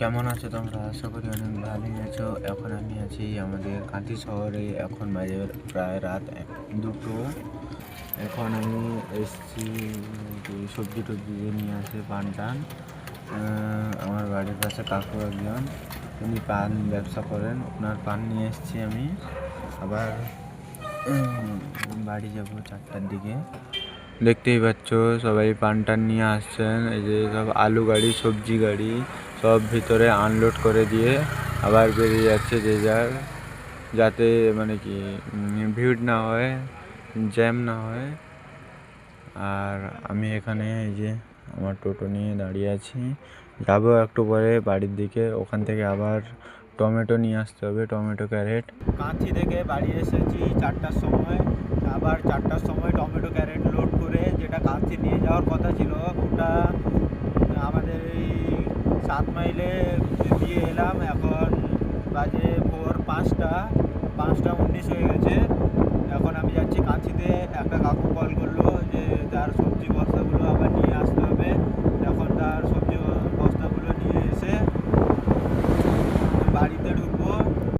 কেমন আছো তোমরা? আশা করি অনেক ভালোই আছো। এখন আমি আছি আমাদের কাঁথি শহরে। এখন বাজে প্রায় রাত 2টো। এখন আমি এসছি সবজি টবজি নিয়ে আসে পান টান। আমার বাড়ির পাশে কাকু একজন, উনি পান ব্যবসা করেন, ওনার পান নিয়ে এসছি আমি। আবার বাড়ি যাব 4টার দিকে। দেখতেই পাচ্ছ সবাই পান টান নিয়ে আসছেন। এই যে সব আলু গাড়ি, সবজি গাড়ি সব ভিতরে আনলোড করে দিয়ে আবার বেরিয়ে যাচ্ছে যে যার, যাতে মানে কি ভিড় না হয়, জ্যাম না হয়। আর আমি এখানে এই যে আমার টোটো নিয়ে দাঁড়িয়ে আছি, যাবো একটু পরে বাড়ির দিকে। ওখান থেকে আবার টমেটো নিয়ে আসতে হবে, টমেটো ক্যারেট। কাঁথি থেকে বাড়ি এসেছি 4টার সময়। আবার 4টার সময় টমেটো ক্যারেট লোড করে যেটা কাঁথি নিয়ে যাওয়ার কথা ছিল ওটা আমাদের এই 7 মাইলে দিয়ে এলাম। এখন বাজে ভোর 5টা 5টা 19 হয়ে গেছে। এখন আমি যাচ্ছি কাঁথিতে। একটা কাকু কল